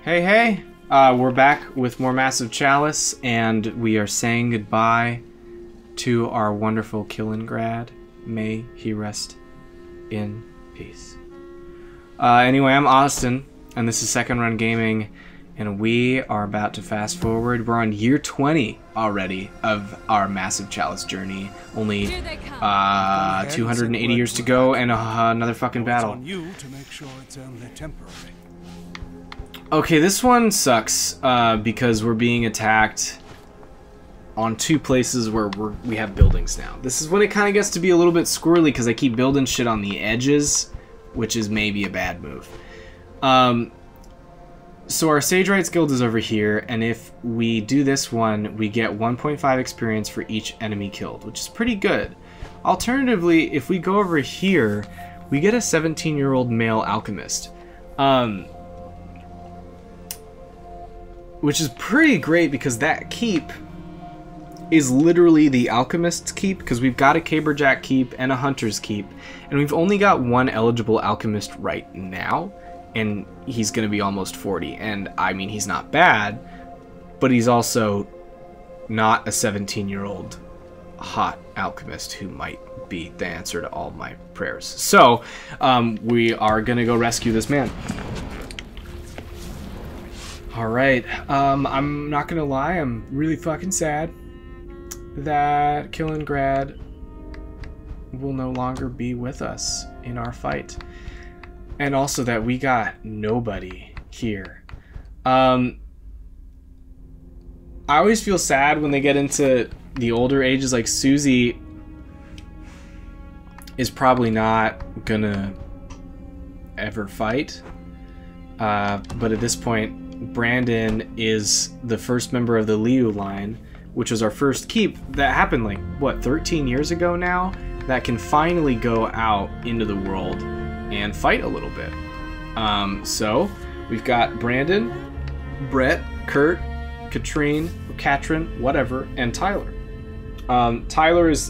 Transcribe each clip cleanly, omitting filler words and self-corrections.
Hey, hey! We're back with more Massive Chalice, and we are saying goodbye to our wonderful Killingrad. May he rest in peace. Anyway, I'm Austin, and this is Second Run Gaming, and we are about to fast forward. We're on year 20 already of our Massive Chalice journey. Only 280 years to go, and another fucking battle. It's on you to make sure it's only temporary. Okay, this one sucks because we're being attacked on two places where we have buildings now. This is when it kind of gets to be a little bit squirrely because I keep building shit on the edges, which is maybe a bad move. So our Sage Rights Guild is over here, and if we do this one, we get 1.5 experience for each enemy killed, which is pretty good. Alternatively, if we go over here, we get a 17-year-old male alchemist. Which is pretty great because that keep is literally the alchemist's keep, because we've got a caberjack keep and a hunter's keep, and we've only got one eligible alchemist right now, and he's going to be almost 40. And I mean, he's not bad, but he's also not a 17-year-old hot alchemist who might be the answer to all my prayers. So we are going to go rescue this man. Alright, I'm not gonna lie, I'm really fucking sad that Killingrad will no longer be with us in our fight. And also that we got nobody here. I always feel sad when they get into the older ages, like Susie is probably not gonna ever fight. But at this point, Brandon is the first member of the Liu line, which was our first keep that happened like, what, 13 years ago now? That can finally go out into the world and fight a little bit. So we've got Brandon, Brett, Kurt, Katrine, Katrin, whatever, and Tyler. Tyler is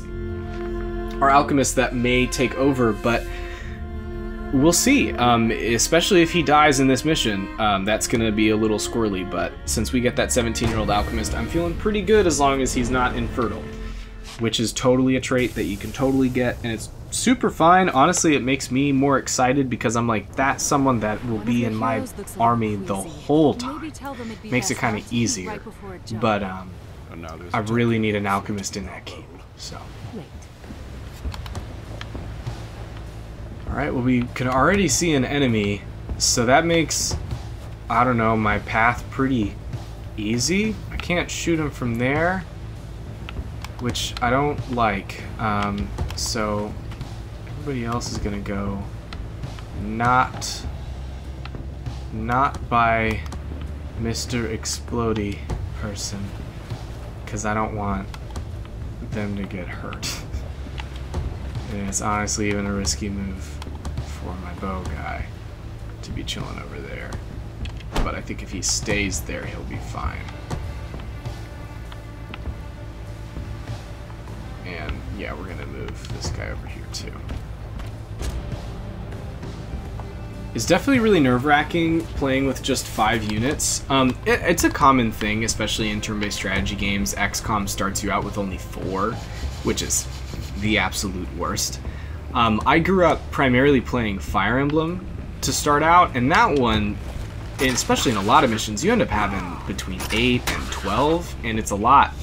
our alchemist that may take over, but we'll see, especially if he dies in this mission. That's going to be a little squirrely, but since we get that 17-year-old alchemist, I'm feeling pretty good as long as he's not infertile, which is totally a trait that you can totally get, and it's super fine. Honestly, it makes me more excited because I'm like, that's someone that will be in my army the whole time. Makes it kind of easier, but I really need an alchemist in that keep, so... Alright, well, we can already see an enemy, so that makes, I don't know, my path pretty easy. I can't shoot him from there, which I don't like. So everybody else is gonna go not by Mr. Explodey person, because I don't want them to get hurt. And it's honestly even a risky move for my bow guy to be chilling over there. But I think if he stays there, he'll be fine. And yeah, we're gonna move this guy over here too. It's definitely really nerve-wracking playing with just 5 units. It's a common thing, especially in turn-based strategy games. XCOM starts you out with only 4, which is the absolute worst. I grew up primarily playing Fire Emblem to start out, and that one, especially in a lot of missions, you end up having between 8 and 12, and it's a lot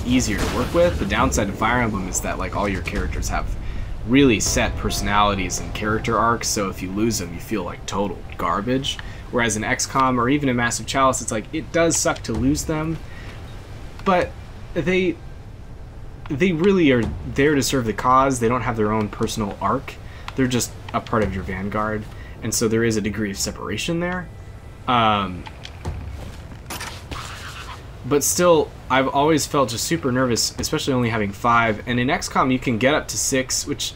easier to work with. The downside to Fire Emblem is that like all your characters have really set personalities and character arcs, so if you lose them, you feel like total garbage. Whereas in XCOM or even in Massive Chalice, it's like, it does suck to lose them, but they really are there to serve the cause. They don't have their own personal arc. They're just a part of your vanguard. And so there is a degree of separation there. But still, I've always felt just super nervous, especially only having 5. And in XCOM, you can get up to 6, which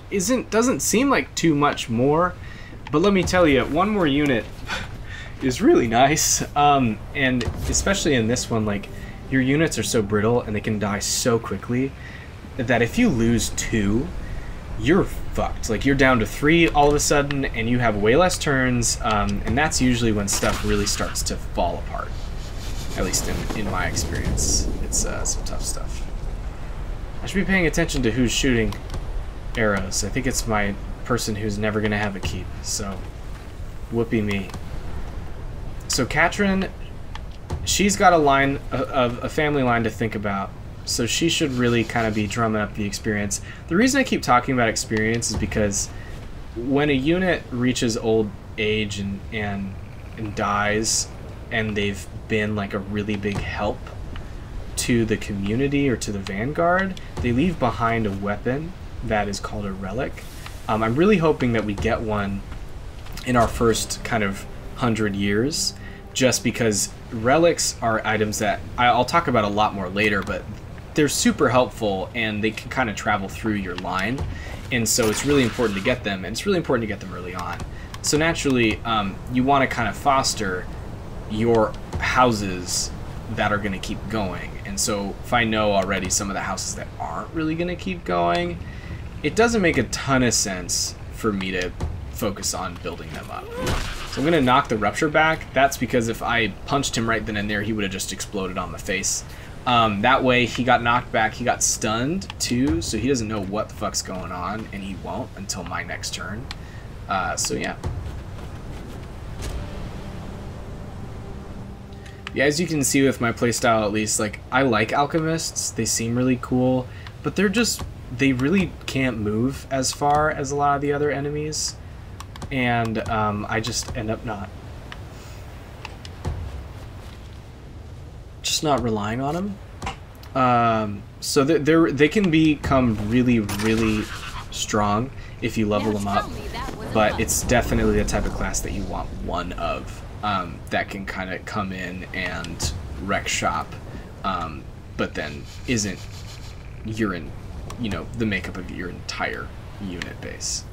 doesn't seem like too much more. But let me tell you, 1 more unit is really nice. And especially in this one, like, your units are so brittle and they can die so quickly that if you lose 2, you're fucked. Like, you're down to 3 all of a sudden, and you have way less turns, and that's usually when stuff really starts to fall apart. At least in my experience. It's some tough stuff. I should be paying attention to who's shooting arrows. I think it's my person who's never going to have a keep, so whoopee me. So Katrin, she's got a family line to think about. So she should really kind of be drumming up the experience. The reason I keep talking about experience is because when a unit reaches old age and dies, and they've been like a really big help to the community or to the vanguard, they leave behind a weapon that is called a relic. I'm really hoping that we get one in our first kind of 100 years, just because relics are items that I'll talk about a lot more later, but they're super helpful and they can kind of travel through your line, and so it's really important to get them, and it's really important to get them early on. So naturally, you want to kind of foster your houses that are going to keep going, and so if I know already some of the houses that aren't really going to keep going, it doesn't make a ton of sense for me to focus on building them up. So I'm going to knock the rupture back. That's because if I punched him right then and there, he would have just exploded on the face. That way he got knocked back, he got stunned too, so he doesn't know what the fuck's going on, and he won't until my next turn. So yeah. Yeah, as you can see with my playstyle at least, like, I like alchemists, they seem really cool, but they really can't move as far as a lot of the other enemies, and I just end up not relying on them. So they can become really, really strong if you level them up, but it's definitely the type of class that you want one of, that can kind of come in and wreck shop, but then isn't the makeup of your entire unit base.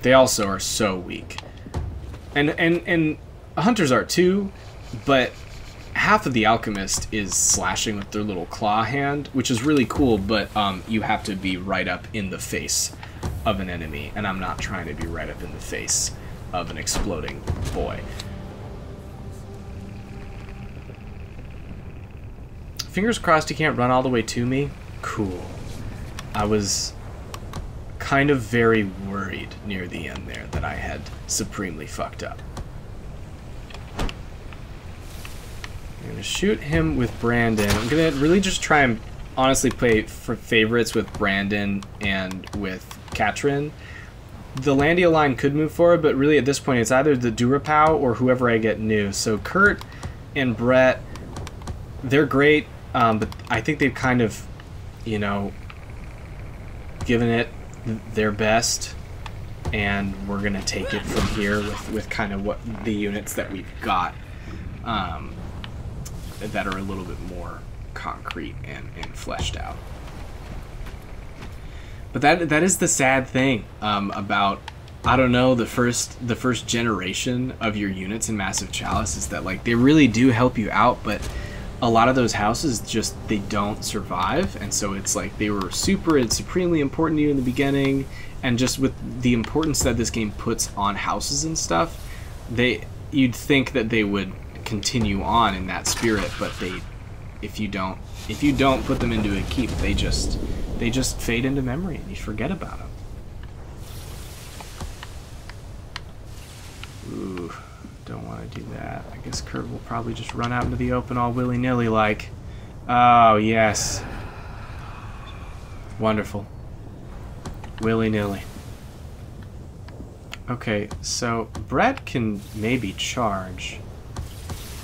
They also are so weak, and hunters are too, but half of the alchemist is slashing with their little claw hand, which is really cool, but you have to be right up in the face of an enemy, and I'm not trying to be right up in the face of an exploding boy. Fingers crossed he can't run all the way to me. Cool. I was kind of very worried near the end there that I had supremely fucked up. I'm gonna shoot him with Brandon. I'm gonna really just try and honestly play for favorites with Brandon and with Katrin. The Landia line could move forward, but really at this point it's either the Durapow or whoever I get new. So Kurt and Brett, they're great, but I think they've kind of, given it their best, and we're gonna take it from here with kind of what the units that we've got, that are a little bit more concrete and fleshed out. But that is the sad thing about, I don't know, the first generation of your units in Massive Chalice is that, like, they really do help you out, but a lot of those houses just, they don't survive, and so it's like they were super and supremely important to you in the beginning, and just with the importance that this game puts on houses and stuff, you'd think that they would continue on in that spirit, but if you don't put them into a keep, they just fade into memory and you forget about them. Ooh, don't want to do that. I guess Kurt will probably just run out into the open all willy-nilly like. Oh, yes. Wonderful. Willy-nilly. Okay, so Brett can maybe charge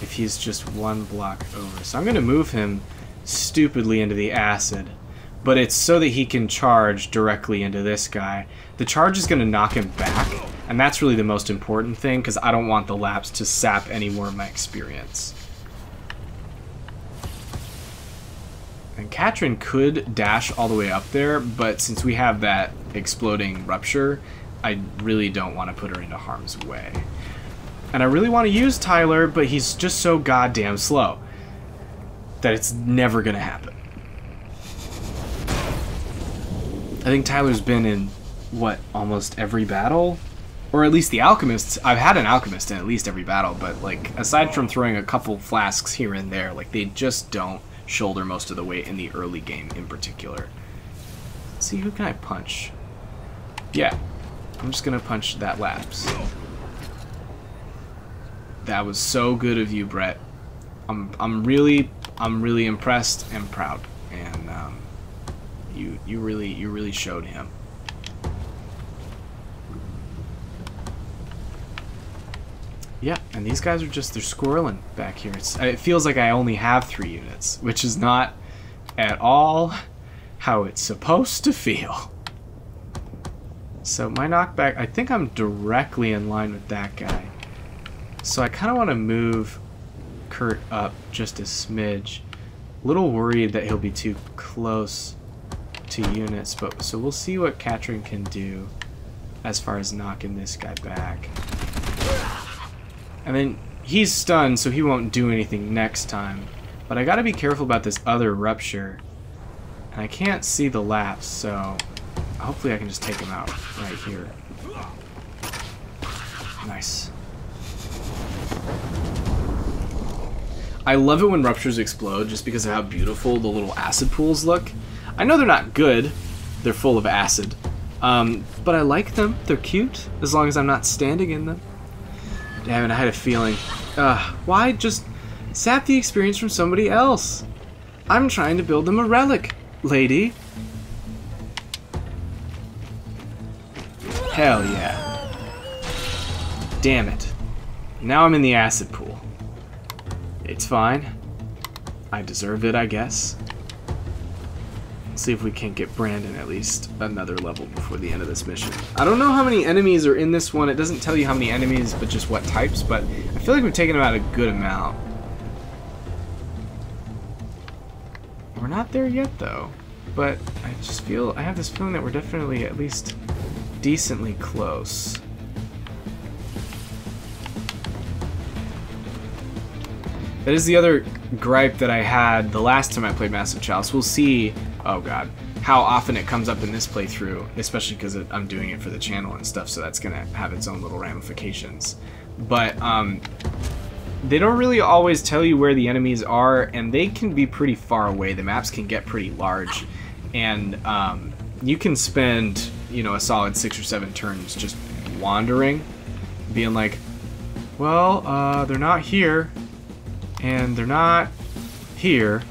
if he's just one block over. So I'm going to move him stupidly into the acid, but it's so that he can charge directly into this guy. The charge is going to knock him back, and that's really the most important thing, because I don't want the lapse to sap any more of my experience. And Katrin could dash all the way up there, but since we have that exploding rupture, I really don't want to put her into harm's way. And I really want to use Tyler, but he's just so goddamn slow that it's never going to happen. think Tyler's been in, what, almost every battle? Or at least the alchemists. I've had an alchemist in at least every battle, but like aside from throwing a couple flasks here and there, like they just don't shoulder most of the weight in the early game in particular. Let's see, who can I punch? Yeah, I'm just gonna punch that lapse. That was so good of you, Brett. I'm really impressed and proud, and you really showed him. Yeah, and these guys are just, they're squirreling back here. It feels like I only have 3 units, which is not at all how it's supposed to feel. So my knockback, I think I'm directly in line with that guy. So I kind of want to move Kurt up just a smidge. A little worried that he'll be too close to units, but so we'll see what Katrin can do as far as knocking this guy back. And then he's stunned, so he won't do anything next time. But I gotta be careful about this other rupture. And I can't see the lapse, so hopefully I can just take him out right here. Nice. I love it when ruptures explode just because of how beautiful the little acid pools look. I know they're not good. They're full of acid. But I like them. They're cute, as long as I'm not standing in them. Damn it, I had a feeling. Why just sap the experience from somebody else? I'm trying to build them a relic, lady. Hell yeah. Damn it. Now I'm in the acid pool. It's fine. I deserve it, I guess. See if we can't get Brandon at least another level before the end of this mission. I don't know how many enemies are in this one. It doesn't tell you how many enemies, but just what types, but I feel like we've taken about a good amount. We're not there yet though, but I have this feeling that we're definitely at least decently close. That is the other gripe that I had the last time I played Massive Chalice. We'll see, oh god, how often it comes up in this playthrough, especially because I'm doing it for the channel and stuff, so that's going to have its own little ramifications. But they don't really always tell you where the enemies are, and they can be pretty far away. The maps can get pretty large, and you can spend, you know, a solid 6 or 7 turns just wandering, being like, well, they're not here. And they're not here,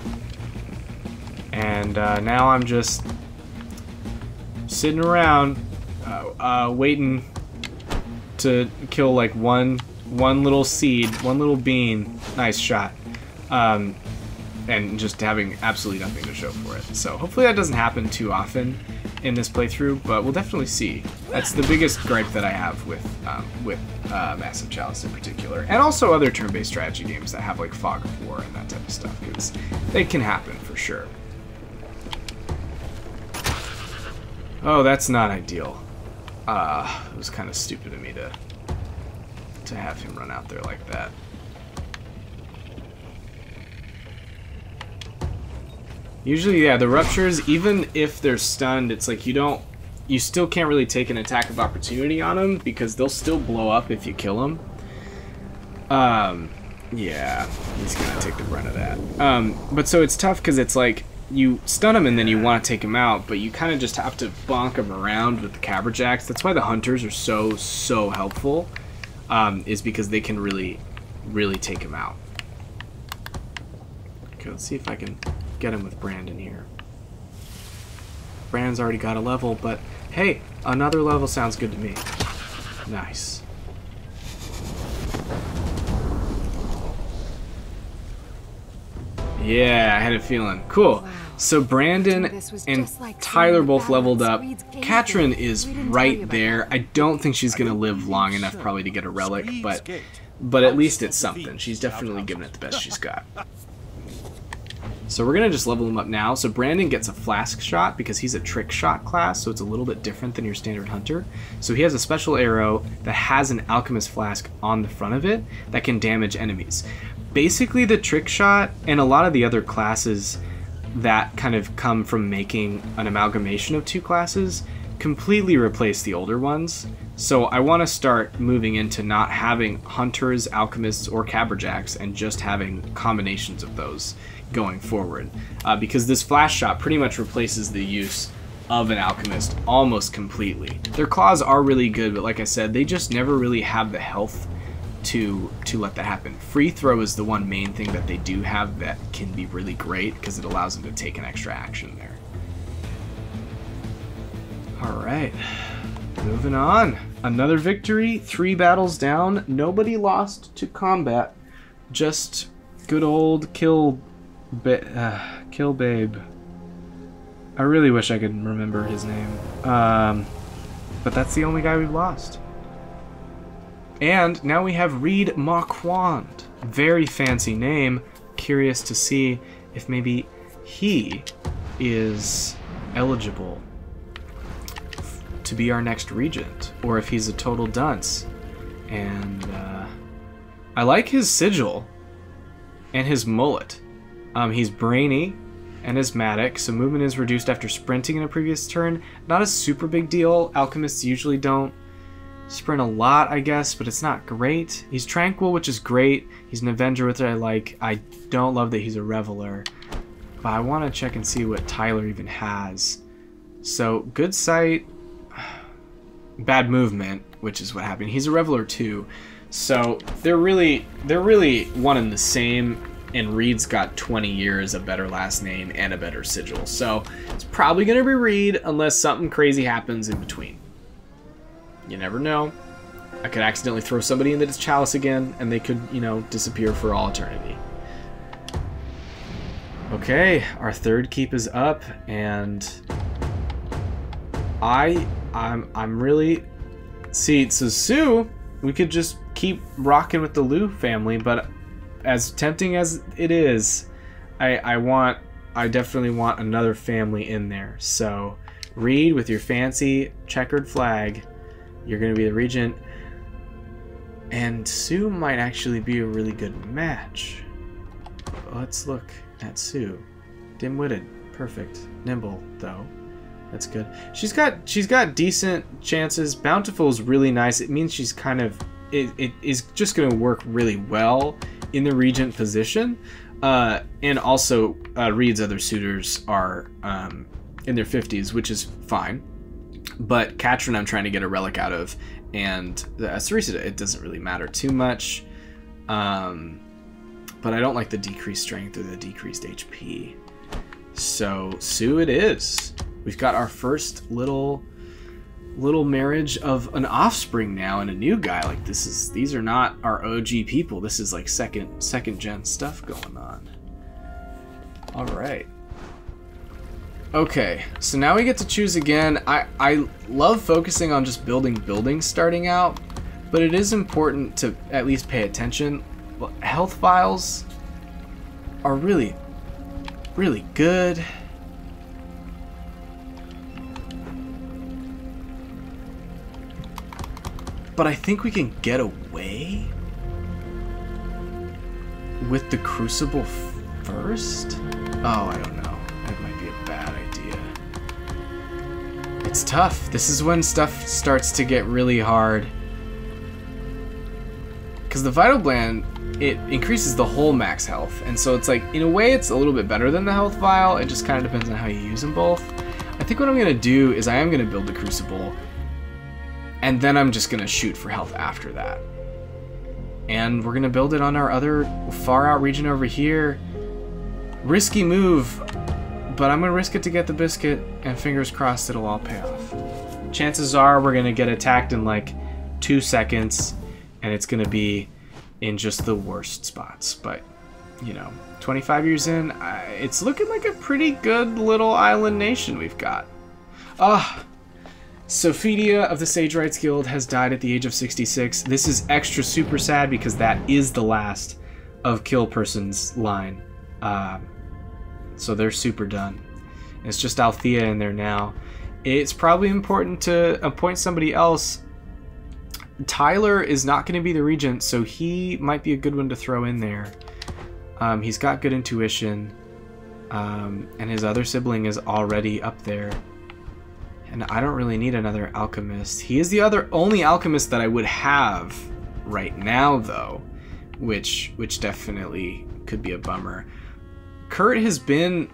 and now I'm just sitting around waiting to kill like one little seed, one little bean. Nice shot. And just having absolutely nothing to show for it. So hopefully that doesn't happen too often in this playthrough, but we'll definitely see. That's the biggest gripe that I have with Massive Chalice in particular, and also other turn-based strategy games that have like Fog of War and that type of stuff, because they can happen for sure. Oh, that's not ideal. It was kind of stupid of me to have him run out there like that. Usually, yeah, the ruptures, even if they're stunned, it's like you still can't really take an attack of opportunity on them because they'll still blow up if you kill them. Yeah, he's gonna take the brunt of that. But so it's tough because it's like you stun him and then you want to take him out, but you kind of just have to bonk him around with the cabrajacks. That's why the hunters are so helpful, is because they can really take him out. Okay, let's see if I can get him with Brandon here. Brandon's already got a level, but hey, another level sounds good to me. Nice. Yeah, I had a feeling. Cool. Wow. So Brandon and Tyler both leveled up. Katrin is right there. I don't think she's going to live long enough probably to get a relic, but at least it's something. She's definitely giving it the best she's got. So we're going to just level him up now. So Brandon gets a flask shot because he's a trick shot class, so it's a little bit different than your standard hunter. So he has a special arrow that has an alchemist flask on the front of it that can damage enemies. Basically the trick shot and a lot of the other classes that kind of come from making an amalgamation of two classes completely replace the older ones. So I want to start moving into not having hunters, alchemists, or caberjacks, and just having combinations of those going forward. Because this flash shot pretty much replaces the use of an alchemist almost completely. Their claws are really good, but like I said, they just never really have the health to let that happen. Free throw is the one main thing that they do have that can be really great because it allows them to take an extra action there. Alright, moving on. Another victory, 3 battles down, nobody lost to combat, just good old Kill Babe. I really wish I could remember his name, but that's the only guy we've lost. And now we have Reed Marquand. Very fancy name. Curious to see if maybe he is eligible to be our next regent, or if he's a total dunce. And I like his sigil and his mullet. He's brainy and asthmatic, so movement is reduced after sprinting in a previous turn. Not a super big deal. Alchemists usually don't sprint a lot, I guess, but it's not great. He's tranquil, which is great. He's an Avenger, which I like. I don't love that he's a Reveler, but I want to check and see what Tyler even has. So good sight, bad movement, which is what happened. He's a Reveler too, so they're really one and the same. And Reed's got 20 years, a better last name, and a better sigil, so it's probably gonna be Reed unless something crazy happens in between. You never know. I could accidentally throw somebody into this Chalice again, and they could, you know, disappear for all eternity. Okay, our third keep is up, and I'm really... See, so Sue, we could just keep rocking with the Liu family, but as tempting as it is, I definitely want another family in there. So, Reed, with your fancy checkered flag, you're going to be the regent, and Sue might actually be a really good match. Let's look at Sue. Dim-witted, perfect. Nimble, though. That's good. She's got decent chances. Bountiful is really nice. It means she's kind of... It is just going to work really well in the regent position. And also, Reed's other suitors are in their 50s, which is fine. But Katrin I'm trying to get a relic out of, and Sarisa, it doesn't really matter too much. But I don't like the decreased strength or the decreased HP. So Sue it is. We've got our first little marriage of an offspring now and a new guy. Like these are not our OG people. This is like second gen stuff going on. All right. Okay, so now we get to choose again. I love focusing on just building buildings starting out, but it is important to at least pay attention. Health vials are really, really good. But I think we can get away with the Crucible first? Oh, I don't know. That might be a bad idea. It's tough. This is when stuff starts to get really hard. Because the Vital Gland, it increases the whole max health. And so it's like, in a way, it's a little bit better than the Health Vial. It just kind of depends on how you use them both. I think what I'm going to do is I am going to build the Crucible. And then I'm just going to shoot for health after that. And we're going to build it on our other far out region over here. Risky move, but I'm going to risk it to get the biscuit, and fingers crossed it'll all pay off. Chances are we're going to get attacked in like 2 seconds, and it's going to be in just the worst spots. But, you know, 25 years in, it's looking like a pretty good little island nation we've got. Sophidia of the Sage Rights Guild has died at the age of 66. This is extra super sad because that is the last of Kill Person's line. So they're super done. It's just Althea in there now. It's probably important to appoint somebody else. Tyler is not going to be the regent, so he might be a good one to throw in there. He's got good intuition. And his other sibling is already up there. And I don't really need another alchemist. He is the only alchemist that I would have right now, though, which definitely could be a bummer. Kurt has been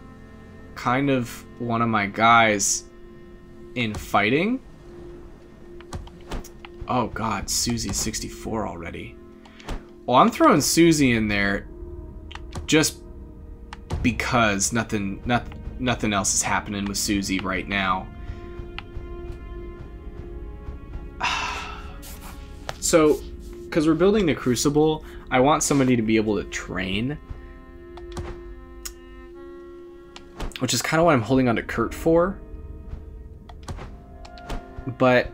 kind of one of my guys in fighting. Oh god, Susie's 64 already. Well, I'm throwing Susie in there just because nothing else is happening with Susie right now. So, because we're building the Crucible, I want somebody to be able to train. Which is kind of what I'm holding on to Kurt for. But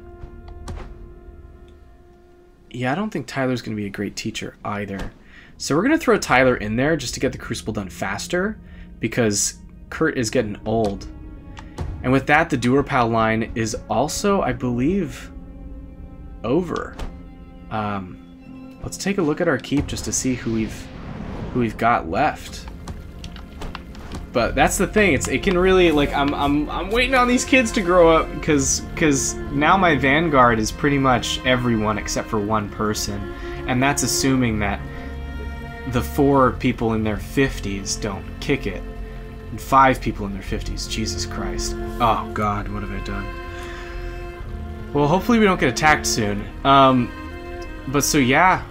yeah, I don't think Tyler's going to be a great teacher either. So we're going to throw Tyler in there just to get the Crucible done faster, because Kurt is getting old. And with that, the Duerpal line is also, I believe, over. Let's take a look at our keep just to see who we've got left. But that's the thing, it can really, like, I'm waiting on these kids to grow up, because now my Vanguard is pretty much everyone except for one person, and that's assuming that the 4 people in their 50s don't kick it, and 5 people in their 50s. Jesus Christ. Oh God, what have I done? Well, hopefully we don't get attacked soon. But so yeah,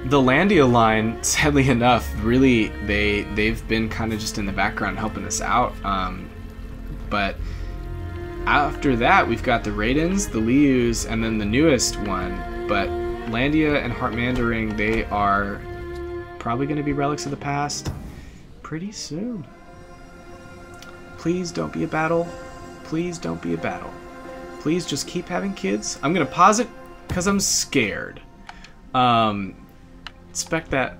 the Landia line, sadly enough, really they've been kind of just in the background helping us out. But after that, we've got the Raidens, the Lius, and then the newest one. But Landia and Heartmandering, they are probably going to be relics of the past pretty soon. Please don't be a battle. Please don't be a battle. Please just keep having kids. I'm going to pause it because I'm scared. Inspect that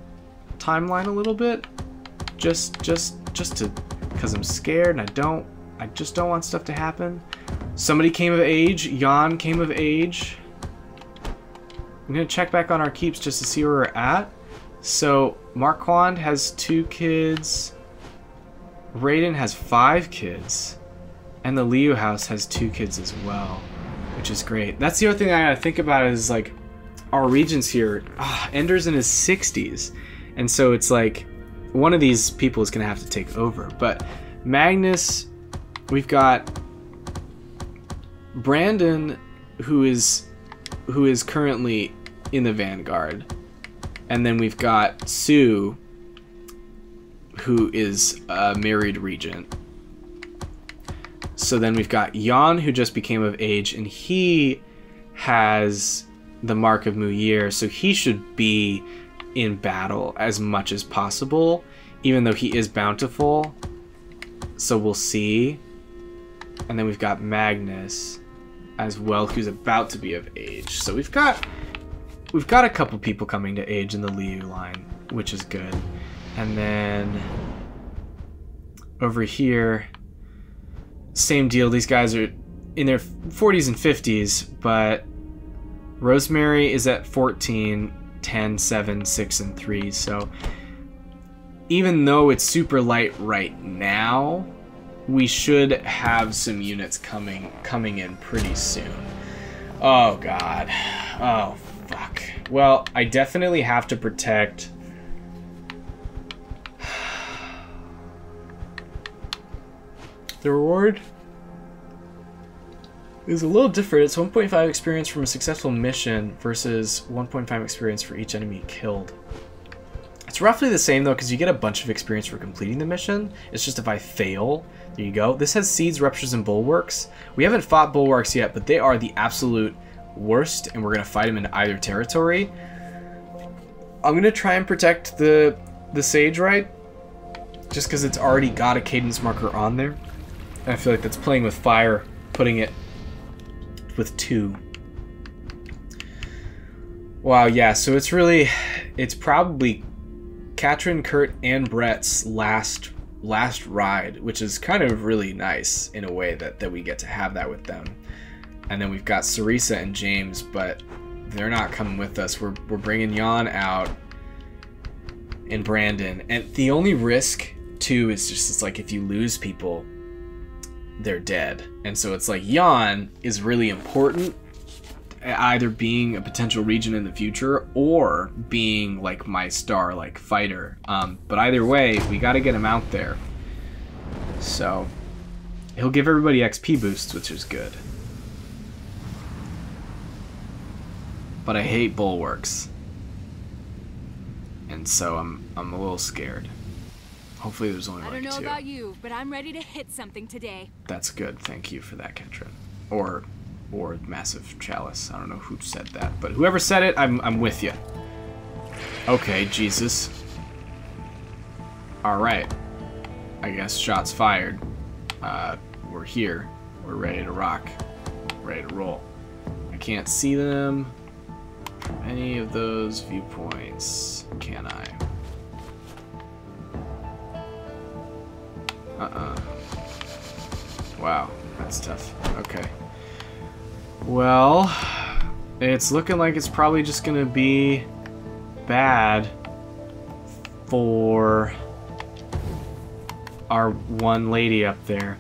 timeline a little bit, just to, because I'm scared and I just don't want stuff to happen. Somebody came of age. Jan came of age. I'm gonna check back on our keeps just to see where we're at. So Marquand has 2 kids. Raiden has 5 kids, and the Liu house has 2 kids as well, which is great. That's the other thing I gotta think about is, like, our regents here. Ender's in his 60s, and so it's like one of these people is gonna have to take over. But Magnus, we've got Brandon, who is currently in the Vanguard, and then we've got Sue, who is a married regent. So then we've got Jan, who just became of age, and he has the Mark of Muyir, so he should be in battle as much as possible, even though he is bountiful. So we'll see. And then we've got Magnus as well, who's about to be of age. So we've got a couple people coming to age in the Liu line, which is good. And then over here, same deal. These guys are in their 40s and 50s, but Rosemary is at 14, 10, 7, 6, and 3. So even though it's super light right now, we should have some units coming in pretty soon. Oh God. Oh fuck. Well, I definitely have to protect the reward is a little different. It's 1.5 experience from a successful mission versus 1.5 experience for each enemy killed. It's roughly the same though, because you get a bunch of experience for completing the mission. It's just if I fail, there you go. This has seeds, ruptures, and bulwarks. We haven't fought bulwarks yet, but they are the absolute worst, and we're gonna fight them in either territory. I'm gonna try and protect the Sage Right, just because it's already got a cadence marker on there. And I feel like that's playing with fire, putting it with 2. Wow, yeah, so it's probably Katrin, Kurt, and Brett's last ride, which is kind of really nice in a way that we get to have that with them. And then we've got Sarisa and James, but they're not coming with us. We're bringing Jan out and Brandon. And the only risk 2 is just, it's like if you lose people, they're dead. And so it's like Jan is really important, either being a potential regent in the future or being like my star like fighter. But either way, we got to get him out there. So he'll give everybody XP boosts, which is good. But I hate bulwarks, and so I'm a little scared. Hopefully there's only like 2. I don't know about you, but I'm ready to hit something today. That's good. Thank you for that, Ketrin. Or massive chalice. I don't know who said that, but whoever said it, I'm with you. Okay, Jesus. All right. I guess shots fired. We're here. We're ready to rock. Ready to roll. I can't see them from any of those viewpoints, can I? Wow, that's tough. Okay. Well, it's looking like it's probably just gonna be bad for our one lady up there.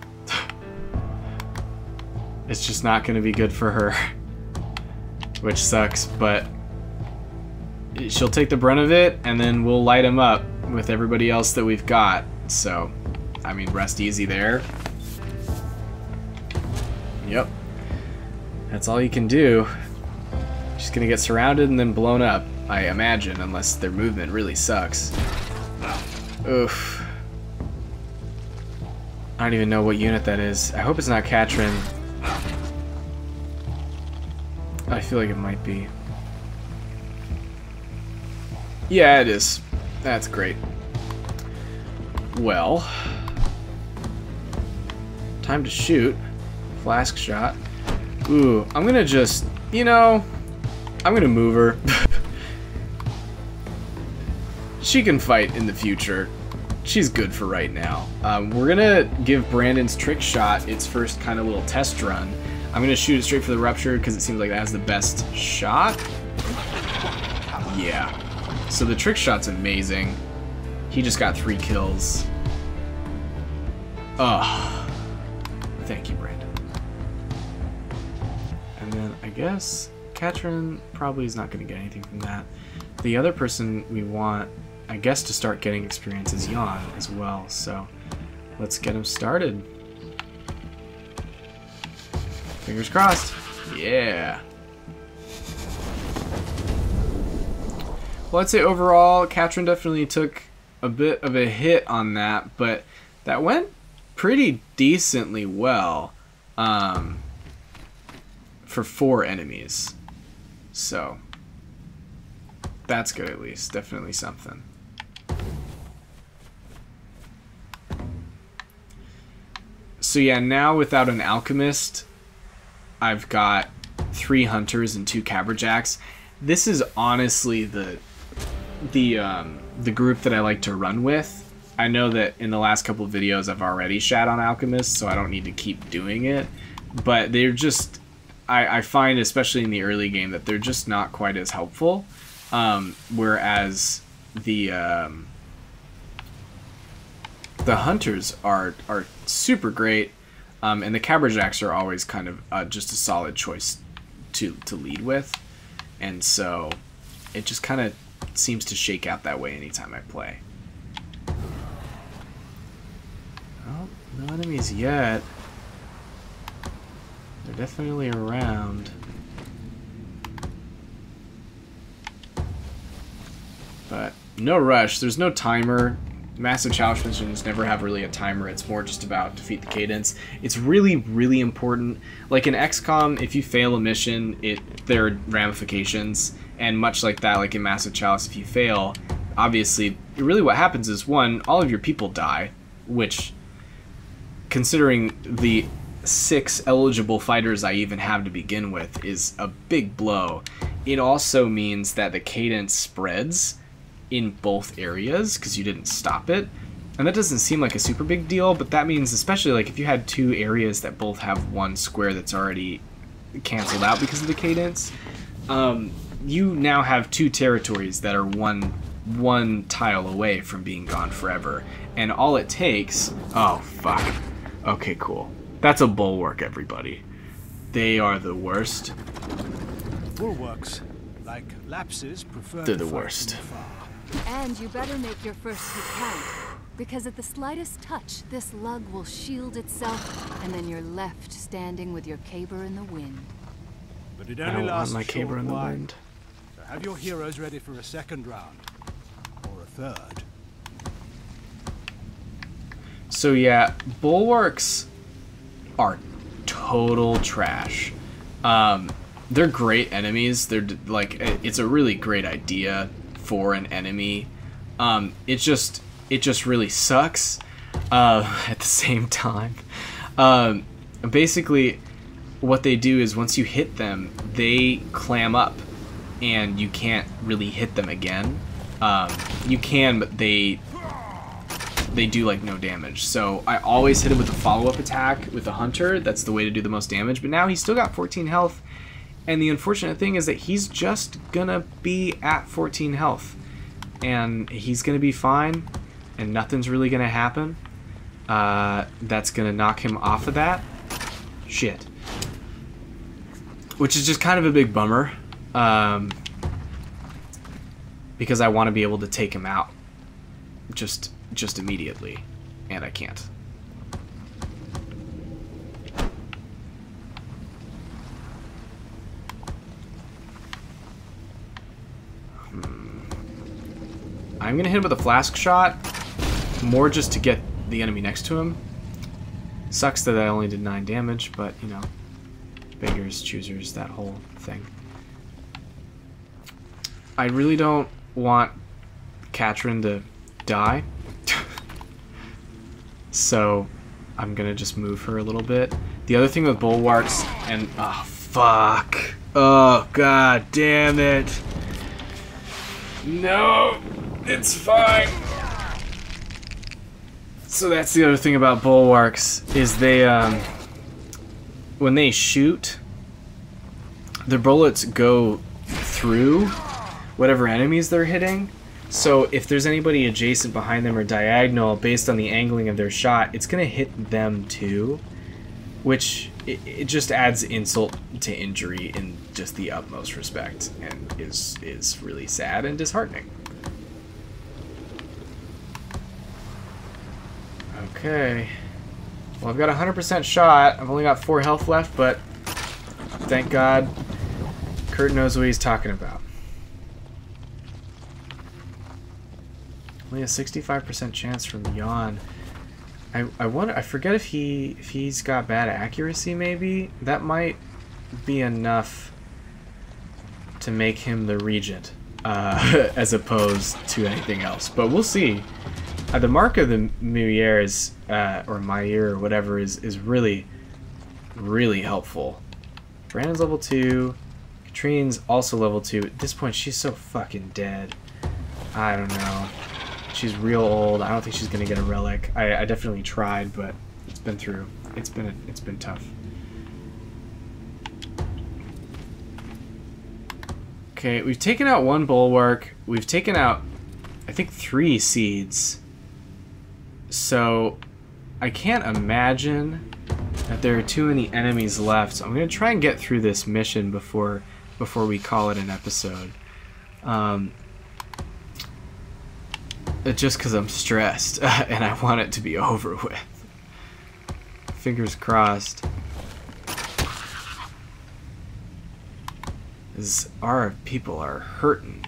It's just not gonna be good for her, which sucks, but she'll take the brunt of it, and then we'll light him up with everybody else that we've got. So, I mean, rest easy there. Yep. That's all you can do. Just gonna get surrounded and then blown up, I imagine, unless their movement really sucks. Oof. I don't even know what unit that is. I hope it's not Katrin. I feel like it might be. Yeah, it is. That's great. Well, time to shoot. Flask shot. Ooh, I'm gonna just, you know, I'm gonna move her. She can fight in the future. She's good for right now. We're gonna give Brandon's trick shot its first kind of little test run. I'm gonna shoot it straight for the rupture because it seems like that has the best shot. Yeah. So the trick shot's amazing. He just got 3 kills. Ugh. Thank you, Brandon. And then I guess Katrin probably is not going to get anything from that. The other person we want, I guess, to start getting experience is Jan as well. So let's get him started. Fingers crossed. Yeah. Well, I'd say overall, Katrin definitely took a bit of a hit on that, but that went pretty decently well for 4 enemies. So that's good at least. Definitely something. So yeah, now without an alchemist, I've got 3 hunters and 2 caberjacks. This is honestly the group that I like to run with. I know that in the last couple of videos I've already shat on alchemists, so I don't need to keep doing it. But they're just, I find, especially in the early game, that they're just not quite as helpful. Whereas the hunters are super great, and the caberjacks are always kind of just a solid choice to lead with. And so it just kind of seems to shake out that way anytime I play. Oh, no enemies yet. They're definitely around. But no rush. There's no timer. Massive challenge missions never have really a timer. It's more just about defeat the cadence. It's really, really important. Like in XCOM, if you fail a mission, there are ramifications. And much like that, like in Massive Chalice, if you fail, obviously, really what happens is, 1, all of your people die, which, considering the 6 eligible fighters I even have to begin with, is a big blow. It also means that the cadence spreads in both areas because you didn't stop it. And that doesn't seem like a super big deal, but that means, especially like if you had 2 areas that both have 1 square that's already canceled out because of the cadence, you now have 2 territories that are one one tile away from being gone forever. And all it takes... Oh, fuck. Okay, cool. That's a bulwark, everybody. They are the worst. Bulwarks, like lapses, prefer They're to the fight worst. from afar. And you better make your first hit count, because at the slightest touch, this lug will shield itself, and then you're left standing with your caber in the wind. But it I only don't want lasts my a short caber in the while. wind. So have your heroes ready for a second round. Or a third. So yeah, bulwarks are total trash. They're great enemies. They're like, it's a really great idea for an enemy. It just really sucks at the same time. Basically, what they do is once you hit them, they clam up, and you can't really hit them again. You can, but they do like no damage. So I always hit him with a follow-up attack with the hunter. That's the way to do the most damage. But now he's still got 14 health. And the unfortunate thing is that he's just gonna be at 14 health. And he's gonna be fine. And nothing's really gonna happen. That's gonna knock him off of that. Shit. Which is just kind of a big bummer. Because I want to be able to take him out. Just immediately. And I can't. I'm gonna hit him with a flask shot, more just to get the enemy next to him. Sucks that I only did 9 damage, but you know, beggars, choosers, that whole thing. I really don't want Katrin to die, so I'm gonna just move her a little bit. The other thing with bulwarks, and oh fuck, oh god damn it. No, it's fine. So that's the other thing about bulwarks, is they, when they shoot, their bullets go through whatever enemies they're hitting. So if there's anybody adjacent behind them or diagonal, based on the angling of their shot, it's gonna hit them too, which it just adds insult to injury in just the utmost respect, and is really sad and disheartening. Okay, well, I've got 100% shot. I've only got 4 health left, but thank God Kurt knows what he's talking about. Only a 65% chance from Yawn. I wonder. I forget if he's got bad accuracy. Maybe that might be enough to make him the regent, as opposed to anything else. But we'll see. The mark of the Muriers, or Mayer, or whatever, is really, really helpful. Brandon's level 2. Katrine's also level 2. At this point, she's so fucking dead. I don't know. She's real old. I don't think she's gonna get a relic. I definitely tried, but it's been through. It's been tough. Okay, we've taken out 1 bulwark. We've taken out, I think, 3 seeds. So I can't imagine that there are too many enemies left. So I'm gonna try and get through this mission before we call it an episode. Just because I'm stressed and I want it to be over with. Fingers crossed. Our people are hurting.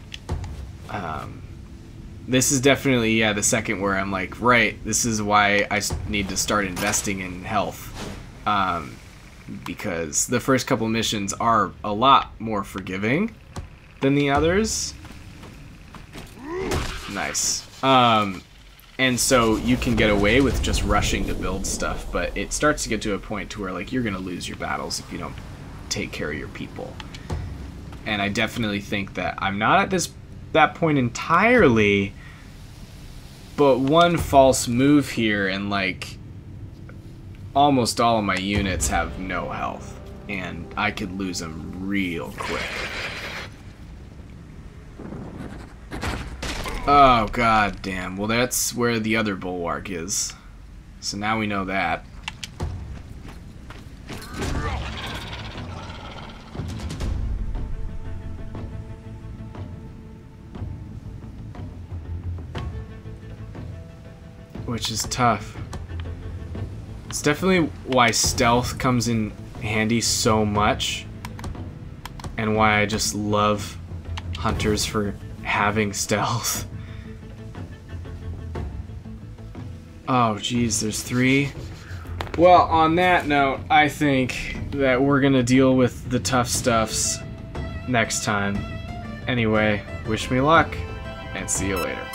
This is definitely, yeah, the second where I'm like, right, this is why I need to start investing in health. Because the first couple missions are a lot more forgiving than the others. Nice. And so you can get away with just rushing to build stuff, but it starts to get to a point to where, like, you're gonna lose your battles if you don't take care of your people. And I definitely think that I'm not at that point entirely, but one false move here and, like, almost all of my units have no health, and I could lose them real quick. Oh, god damn. Well, that's where the other bulwark is. So now we know that. Which is tough. It's definitely why stealth comes in handy so much, and why I just love hunters for having stealth. Oh geez, there's 3. Well, on that note, I think that we're gonna deal with the tough stuffs next time. Anyway, wish me luck, and see you later.